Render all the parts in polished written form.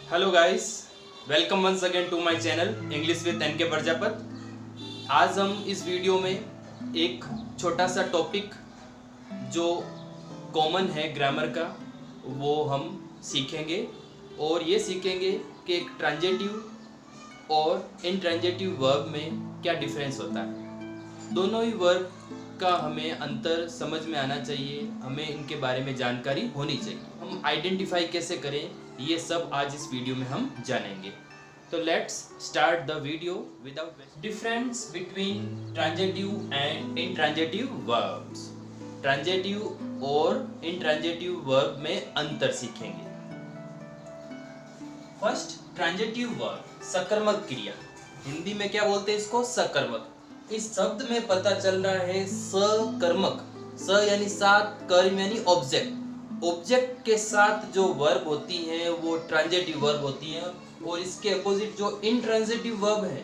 Hello guys, welcome once again to my channel English with NK Prajapat. आज हम इस video में एक छोटा सा टॉपिक जो कॉमन है ग्रामर का वो हम सीखेंगे और ये सीखेंगे कि एक ट्रांजेटिव और इनट्रांजेटिव वर्ब में क्या डिफरेंस होता है। दोनों ही वर्ब का हमें अंतर समझ में आना चाहिए, हमें इनके बारे में जानकारी होनी चाहिए। हम आइडेंटिफाई कैसे करें ये सब आज इस वीडियो में हम जानेंगे। तो let's start the video without difference between transitive and intransitive verbs. Transitive और इनट्रांजेटिव वर्ब में अंतर सीखेंगे। फर्स्ट, ट्रांजेटिव वर्ब सकर्मक क्रिया। हिंदी में क्या बोलते हैं इसको? सकर्मक। इस शब्द में पता चल रहा है सकर्मक। स यानी साथ, कर्म यानी ऑब्जेक्ट। ऑब्जेक्ट के साथ जो वर्ब होती है वो ट्रांजेटिव वर्ब होती है और इसके अपोजिट जो इनट्रांजेटिव वर्ब है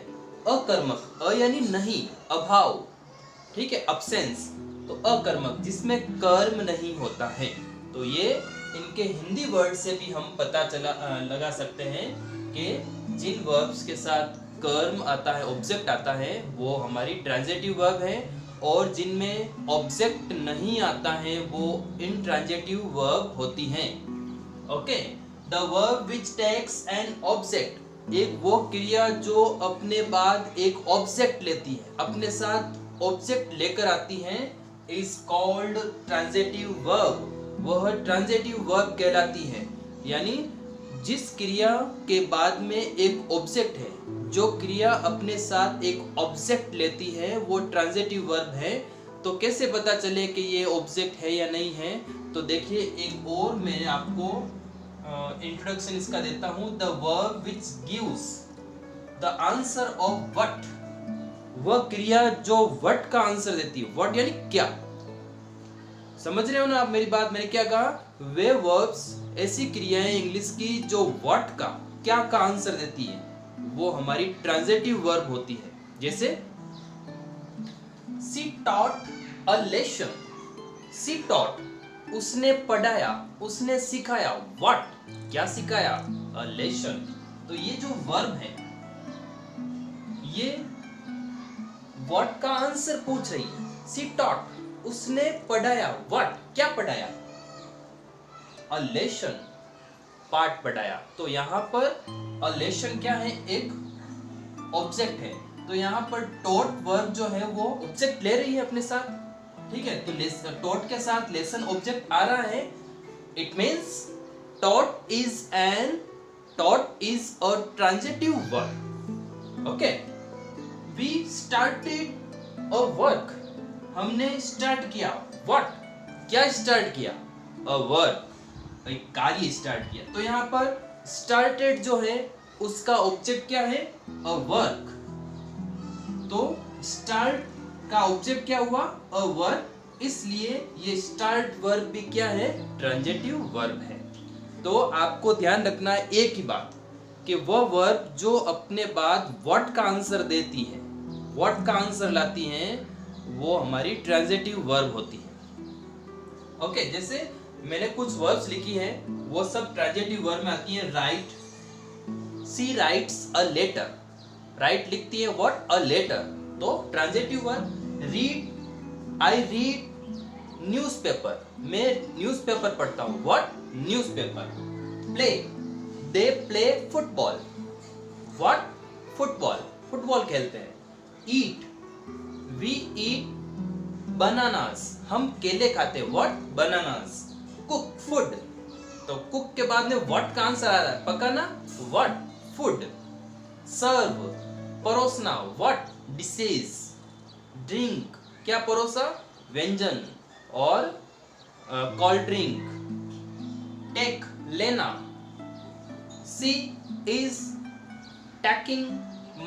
अकर्मक। अ यानी नहीं, अभाव, ठीक है, अब्सेंस। तो अकर्मक जिसमें कर्म नहीं होता है। तो ये इनके हिंदी वर्ड से भी हम पता लगा सकते हैं कि जिन वर्ब्स के साथ कर्म आता है, ऑब्जेक्ट आता है, वो हमारी ट्रांजेटिव वर्ब है और जिनमें ऑब्जेक्ट नहीं आता है वो इनट्रांजेटिव वर्ब होती हैं। Okay, the verb which takes an object, एक वो क्रिया जो अपने बाद एक ऑब्जेक्ट लेती है, अपने साथ ऑब्जेक्ट लेकर आती है, इज कॉल्ड ट्रांजेटिव वर्ब। वह ट्रांजेटिव वर्ब कहलाती है। यानी जिस क्रिया के बाद में एक ऑब्जेक्ट है, जो क्रिया अपने साथ एक ऑब्जेक्ट लेती है वो ट्रांजेटिव वर्ब है। तो कैसे पता चले कि ये ऑब्जेक्ट है या नहीं है? तो देखिए, एक और मैं आपको इंट्रोडक्शन इसका देता हूं। The verb which gives the answer of what, वह क्रिया जो व्हाट का आंसर देती है। व्हाट यानी क्या, समझ रहे हो ना आप मेरी बात? मैंने क्या कहा? वे वर्ब्स, ऐसी क्रियाएं इंग्लिश की जो व्हाट का, क्या का आंसर देती है, वो हमारी ट्रांजेटिव वर्ब होती है। जैसे she taught a lesson. She taught, उसने पढ़ाया, उसने सिखाया। व्हाट, क्या सिखाया? A lesson. तो ये जो वर्ब है ये व्हाट का आंसर पूछ रही है। शी टॉट, उसने पढ़ाया। व्हाट, क्या पढ़ाया? अ लेसन, पाठ पढ़ाया। तो यहाँ पर अ लेसन क्या है? एक ऑब्जेक्ट है। तो यहाँ पर टॉट वर्ब जो है वो ऑब्जेक्ट ले रही है अपने साथ, ठीक है। तो टॉट के साथ लेसन ऑब्जेक्ट आ रहा है। It means that is a transitive verb. Okay, we started a work, हमने स्टार्ट किया। व्हाट, क्या स्टार्ट किया? अ वर्क, एक कार्य स्टार्ट किया। तो यहाँ पर स्टार्टेड जो है उसका ऑब्जेक्ट क्या है? A work. तो स्टार्ट का ऑब्जेक्ट क्या हुआ? A work. इसलिए ये स्टार्ट वर्ब भी क्या है? ट्रांजिटिव वर्ब है। तो आपको ध्यान रखना है एक ही बात, कि वह वर्ब जो अपने बाद व्हाट का आंसर देती है, व्हाट का आंसर लाती है, वो हमारी ट्रांजिटिव वर्ब होती है। ओके, जैसे मैंने कुछ वर्ब्स लिखी है, वो सब ट्रांजिटिव वर्ब में आती है। Right, she writes a letter. Right लिखती है व्हाट? अ लेटर, तो transitive verb. Read, I read newspaper, मैं न्यूज़पेपर पढ़ता हूँ। What? Newspaper. Play, they play football. What? Football, football खेलते हैं। ईट, वी ईट बनानास, हम केले खाते हैं। व्हाट? बनानास। कुक, फूड, तो कुक के बाद में व्हाट का आंसर आ रहा है, पकाना। व्हाट? फूड। सर्व, परोसना। व्हाट? डिशेस। ड्रिंक, क्या परोसा? व्यंजन और कोल्ड ड्रिंक। टेक, लेना। She is taking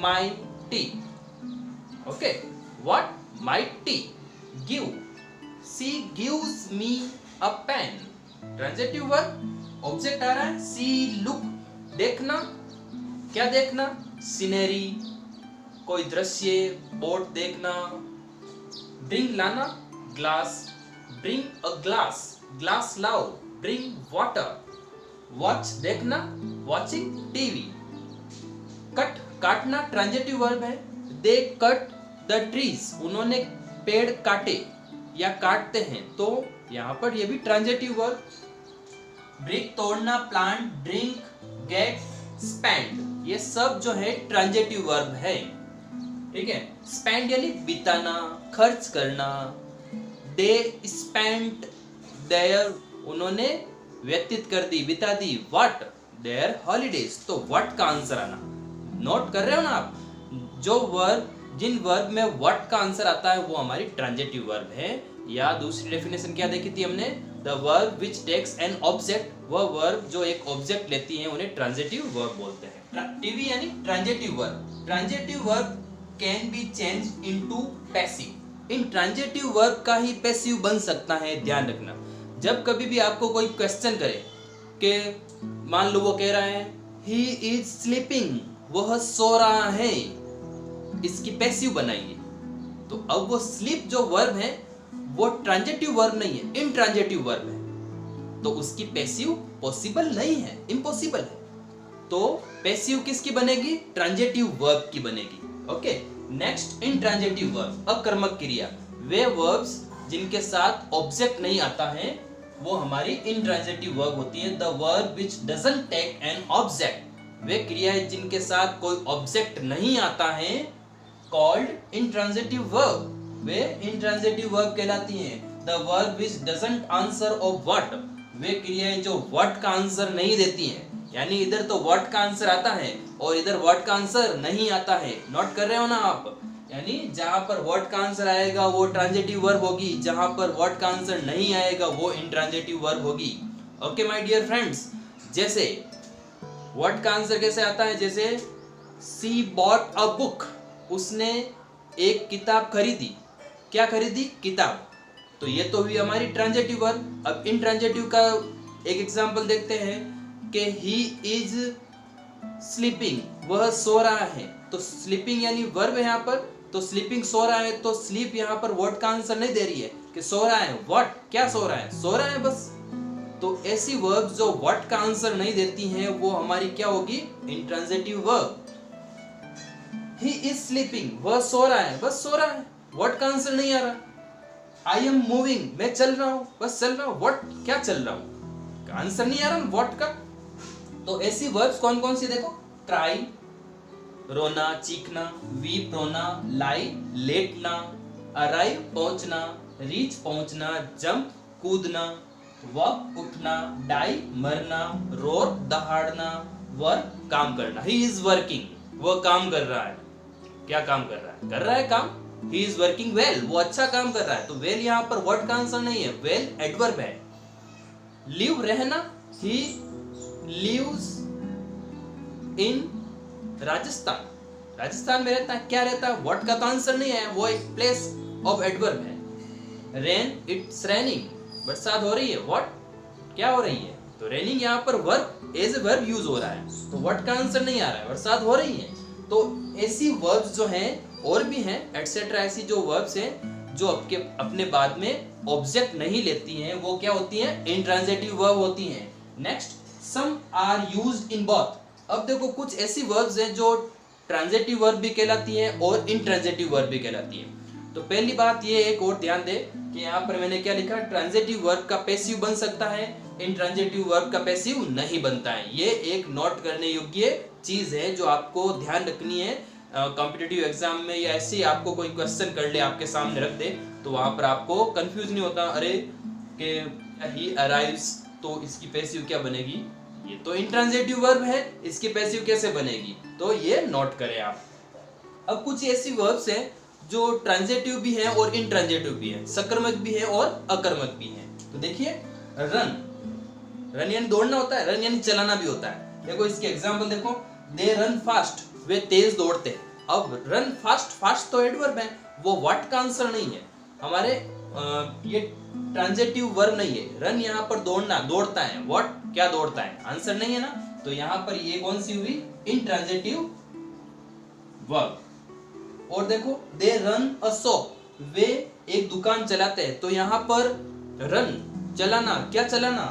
my tea. Okay, what? My tea. Give, she gives me a pen. Transitive verb, object आ रहा है। सी लुक, देखना, क्या देखना? सीनरी, कोई दृश्य, बोर्ड देखना। ड्रिंक, लाना, glass. Drink a glass, glass लाओ। Drink water. वॉच, देखना, वॉचिंग टीवी। कट, काटना ट्रांजिटिव वर्ब है। दे कट द ट्रीज, उन्होंने पेड़ काटे या काटते हैं, तो यहाँ पर ये भी ट्रांजिटिव वर्ब। ब्रिक, तोड़ना, प्लांट, ड्रिंक, गेट, स्पेंड, ये सब जो है ट्रांजिटिव वर्ब है। ठीक है, स्पेंड यानी बिताना, खर्च करना। दे स्पेंट देयर, उन्होंने व्यतीत कर दी, बिता दी, व्हाट, देयर हॉलीडेज। तो व्हाट का आंसर आना, नोट कर रहे हो ना आप, जो वर्ब, जिन वर्ब में व्हाट का आंसर आता है वो हमारी ट्रांजिटिव वर्ब है। या दूसरी डेफिनेशन क्या देखी थी हमने, the verb which takes an object, वह वर्ब जो एक ऑब्जेक्ट लेती है उन्हें ट्रांजिटिव वर्ब बोलते हैं। टीवी यानी transitive verb. Transitive verb can be change into passive. In transitive verb का ही पैसिव बन सकता है, ध्यान रखना। जब कभी भी आपको कोई क्वेश्चन करे कि मान लो वो कह रहा है ही इज स्लीपिंग, वह सो रहा है, इसकी पैसिव बनाइए। तो अब वो स्लीप जो वर्ब है वो ट्रांजिटिव वर्ब नहीं है, इनट्रांजिटिव वर्ब है, तो उसकी पैसिव पॉसिबल नहीं है, इम्पॉसिबल है। तो पैसिव किसकी बनेगी, ट्रांजिटिव वर्ब की बनेगी। ओके, नेक्स्ट इनट्रांजिटिव वर्ब, अकर्मक क्रिया। वे वर्ब्स जिनके साथ ऑब्जेक्ट नहीं आता है वो हमारी इनट्रांजिटिव वर्ब होती है। The verb which doesn't take an object, वे क्रियाएं जिनके साथ कोई ऑब्जेक्ट नहीं आता है, कॉल्ड इनट्रांजिटिव वर्ब, वे इनट्रांजिटिव वर्ब कहलाती हैं। The verb which doesn't answer of what, वे क्रियाएं जो व्हाट का आंसर नहीं देती हैं, यानी इधर तो व्हाट का आंसर आता है और इधर व्हाट का आंसर नहीं आता है। नोट कर रहे हो ना आप, यानी जहां पर व्हाट का आंसर आएगा वो ट्रांजिटिव वर्ब होगी, जहां पर व्हाट का आंसर नहीं आएगा वो इनट्रांजिटिव वर्ब होगी। ओके माय डियर फ्रेंड्स, जैसे व्हाट का आंसर कैसे आता है, जैसे सी बॉट अ बुक, उसने एक किताब खरीदी। क्या खरीदी, किताब। तो ये तो हुई हमारी ट्रांजिटिव वर्ब। अब इनट्रांजिटिव का एक एग्जांपल देखते हैं कि ही इज स्लीपिंग, वह सो रहा है। तो स्लीपिंग यानी वर्ब है यहाँ पर, तो स्लीपिंग सो रहा है, तो स्लीप यहाँ पर व्हाट का आंसर नहीं दे रही है कि सो रहा है, व्हाट, क्या सो रहा है, सो रहा है बस। तो ऐसी वर्ब जो व्हाट का आंसर नहीं देती हैं वो हमारी क्या होगी, intransitive verb. He is sleeping, वह सो रहा है, बस सो रहा है, व्हाट का आंसर नहीं आ रहा। आई एम मूविंग, मैं चल रहा हूं, बस चल रहा हूं, व्हाट, क्या चल रहा हूं, आंसर नहीं आ रहा व्हाट का। तो ऐसी वर्ब्स कौन कौन सी देखो, ट्राई, रोना, चीखना, वीप, रोना, लाई, लेटना, अराइव, पहुंचना, रीच, पहुंचना, जंप, कूदना, वॉक, उठना, डाई, मरना, रोर, दहाड़ना, वर्क, काम करना। ही इज वर्किंग, वह काम कर रहा है। क्या काम कर रहा है, कर रहा है काम। ही इज वर्किंग वेल, वो अच्छा काम कर रहा है। तो वेल यहाँ पर व्हाट का आंसर नहीं है, वेल एडवर्ब है। लिव, रहना, he lives in Rajasthan, Rajasthan में रहता है, क्या रहता है, व्हाट का तो आंसर नहीं है, वो एक प्लेस ऑफ एडवर्ब है। रेन, इट्स रेनिंग, बरसात हो रही है, व्हाट, क्या हो रही है, तो रेनिंग यहाँ पर verb as a verb use हो रहा है, तो व्हाट का आंसर नहीं आ रहा है, बरसात हो रही है। तो ऐसी वर्ब्स जो हैं और भी हैं एटसेट्रा, ऐसी जो वर्ब्स हैं जो आपके अपने बाद में ऑब्जेक्ट नहीं लेती हैं वो क्या होती हैं, इनट्रांजिटिव वर्ब होती हैं। Next, some are used in both. अब देखो कुछ ऐसी वर्ब्स हैं जो ट्रांजिटिव वर्ब भी कहलाती हैं और इनट्रांजिटिव वर्ब भी कहलाती हैं। तो पहली बात ये एक और ध्यान दे कि यहाँ पर मैंने क्या लिखा, ट्रांजिटिव वर्ब का पैसिव बन सकता है, इनट्रांजिटिव वर्ब का पैसिव नहीं बनता है। ये एक नोट करने योग्य चीज है जो आपको ध्यान रखनी है। कॉम्पिटिटिव एग्जाम में या ऐसे आपको कोई क्वेश्चन कर ले, आपके सामने रख दे, तो वहां पर आपको कंफ्यूज नहीं होता, अरे कि ही अराइव्स, तो इसकी पैसिव क्या बनेगी, ये तो इनट्रांजिटिव वर्ब है, इसकी पैसिव कैसे बनेगी, तो ये नोट करें आप। अब कुछ ऐसी वर्ब्स हैं जो ट्रांजिटिव भी हैं और इनट्रांजिटिव भी हैं, सकर्मक भी है और अकर्मक भी हैं। तो देखिए, रन, रन यानी दौड़ना होता है, रन यानी चलाना भी होता है। देखो इसके एग्जांपल देखो, दे रन फास्ट, वे तेज दौड़ते हैं। अब रन फास्ट, फास्ट तो एडवर्ब है, वो व्हाट का आंसर नहीं है हमारे, ये ट्रांजिटिव वर्ब नहीं है। रन यहाँ पर दौड़ना, दौड़ता है, व्हाट, क्या दौड़ता है, आंसर नहीं है ना, तो यहाँ पर ये कौन सी हुई, इनट्रांजिटिव वर्ब। और देखो, दे रन अ शॉप, वे एक दुकान चलाते हैं, तो यहाँ पर रन, चलाना, क्या चलाना,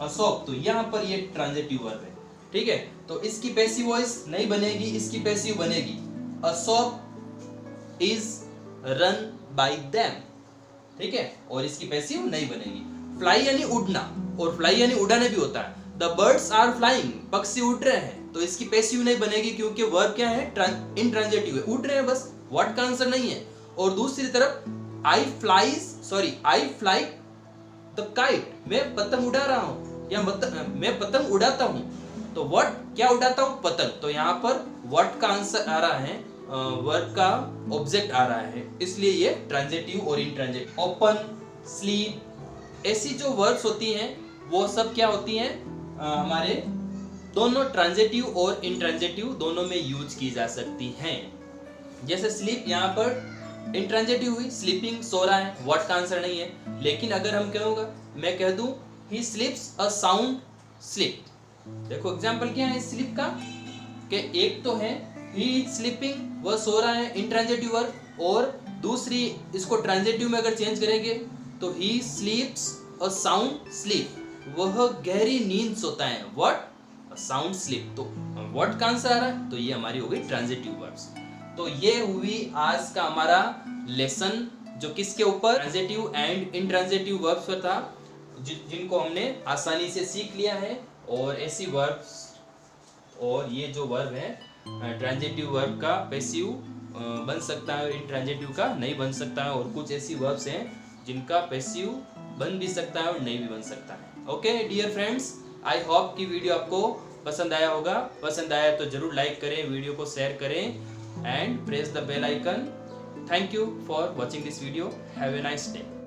अ शॉप, तो यहाँ पर ये ट्रांजिटिव वर्ब है। ठीक है, तो इसकी पैसिव वॉइस नहीं बनेगी, इसकी पैसिव बनेगी a shop is run by them, ठीक है, और इसकी पैसिव नहीं बनेगी। फ्लाई यानी उड़ना, और फ्लाई यानी उड़ाने भी होता है। द बर्ड्स आर फ्लाइंग, पक्षी उड़ रहे हैं, तो इसकी पैसिव नहीं बनेगी क्योंकि वर्ब क्या है, इंट्रांजिटिव है, उड़ रहे हैं बस, व्हाट का आंसर नहीं है। और दूसरी तरफ आई फ्लाई द काइट, मैं पतंग उड़ा रहा हूं, या मैं पतंग उड़ाता हूं, तो व्हाट क्या उड़ाता हूं, पतंग, तो यहाँ पर व्हाट का आंसर आ रहा है, वर्ब का ऑब्जेक्ट आ रहा है, इसलिए ये ट्रांजिटिव और इंट्रांजिटिव। ओपन, स्लीप, ऐसी जो वर्ब्स होती हैं वो सब क्या होती हैं, हमारे दोनों ट्रांजिटिव और इंट्रांजिटिव दोनों में यूज की जा सकती हैं। जैसे स्लीप यहाँ पर इंट्रांजिटिव हुई, स्लीपिंग, सो रहा है, व्हाट का आंसर नहीं है। लेकिन अगर हम कहूँगा, मैं कह दूं ही स्लीप्स अ साउंड स्लीप, देखो एग्जांपल क्या है स्लीप का, कि एक तो है ही इज स्लीपिंग, वह सो रहा है, इंट्रांजिटिव वर्ब, और दूसरी इसको ट्रांजिटिव में अगर चेंज करेंगे तो ही स्लीप्स अ साउंड स्लीप, वह गहरी नींद सोता है, व्हाट, साउंड स्लीप, तो व्हाट का आंसर आ रहा है, तो ये हमारी हो गई ट्रांजिटिव वर्ब्स। तो ये हुई आज का हमारा लेसन, जो किसके ऊपर, ट्रांजिटिव एंड इंट्रांजिटिव वर्ब्स पर था, जिनको हमने आसानी से सीख लिया है। और ऐसी वर्ब्स, और ये जो वर्ब है ट्रांजिटिव वर्ब का पैसिव बन सकता है और इंट्रांजिटिव का नहीं बन सकता है, और कुछ ऐसी वर्ब्स हैं जिनका पैसिव बन भी सकता है और नहीं भी बन सकता है। Okay dear friends, I hope कि वीडियो आपको पसंद आया होगा। पसंद आया तो जरूर लाइक करें, वीडियो को शेयर करें and press the bell icon. Thank you for watching this video. Have a nice day.